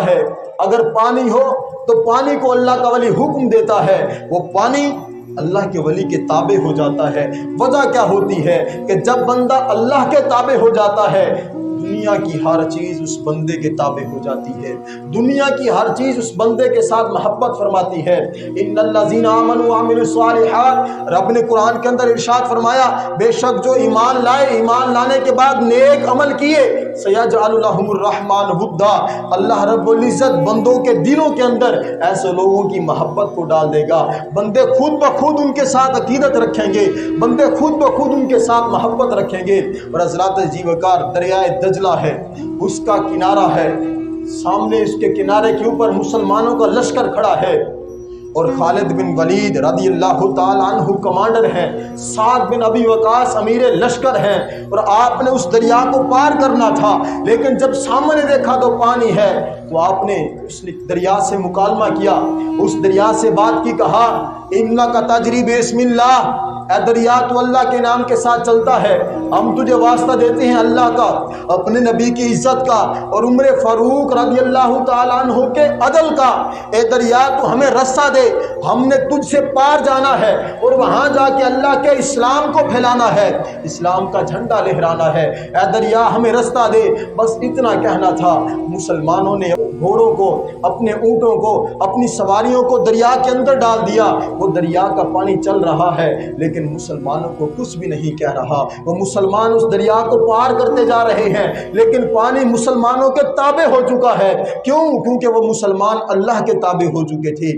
ہے۔ اگر پانی ہو تو پانی کو اللہ کا ولی حکم دیتا ہے، وہ پانی اللہ کے ولی کے تابع ہو جاتا ہے۔ وجہ کیا ہوتی ہے کہ جب بندہ اللہ کے تابع ہو جاتا ہے، دنیا کی ہر چیز اس بندے کے تابع ہو جاتی ہے، دنیا کی ہر چیز اس بندے کے ساتھ محبت فرماتی ہے۔ ان الذین آمنوا وعملوا الصالحات، رب نے قرآن کے اندر ارشاد فرمایا بے شک جو ایمان لائے، ایمان لانے کے بعد نیک عمل کیے، سیجعل لهم الرحمن ودا، اللہ رب العزت بندوں کے دلوں کے اندر ایسے لوگوں کی محبت کو ڈال دے گا، بندے خود بخود ان کے ساتھ عقیدت رکھیں گے، بندے خود بخود ان کے ساتھ محبت رکھیں گے۔ اور حضرات جی وقار دریائے دجلہ ہے، اس کا کنارہ ہے، سامنے اس کے کنارے کے اوپر مسلمانوں کا لشکر کھڑا ہے، اور خالد بن ولید رضی اللہ تعالی عنہ کمانڈر ہیں، سعد بن ابی وقاص امیر لشکر ہیں، اور آپ نے اس دریا کو پار کرنا تھا، لیکن جب سامنے دیکھا تو پانی ہے، تو آپ نے اس دریا سے مکالمہ کیا، اس دریا سے بات کی، کہا انک تجری بسم اللہ، اے دریا تو اللہ کے نام کے ساتھ چلتا ہے، ہم تجھے واسطہ دیتے ہیں اللہ کا، اپنے نبی کی عزت کا، اور عمر فاروق رضی اللہ تعالیٰ عنہ کے عدل کا، اے دریا تو ہمیں رستہ دے، ہم نے تجھ سے پار جانا ہے، اور وہاں جا کے اللہ کے اسلام کو پھیلانا ہے، اسلام کا جھنڈا لہرانا ہے، اے دریا ہمیں رستہ دے۔ بس اتنا کہنا تھا، مسلمانوں نے گھوڑوں کو، اپنے اونٹوں کو، اپنی سواریوں کو دریا کے اندر ڈال دیا، وہ دریا کا پانی چل رہا ہے، لیکن مسلمانوں کو کچھ بھی نہیں کہہ رہا، وہ مسلمان اس دریا کو پار کرتے جا رہے ہیں، لیکن پانی مسلمانوں کے تابع ہو چکا ہے۔ کیوں؟ کیونکہ وہ مسلمان اللہ کے تابع ہو چکے تھے۔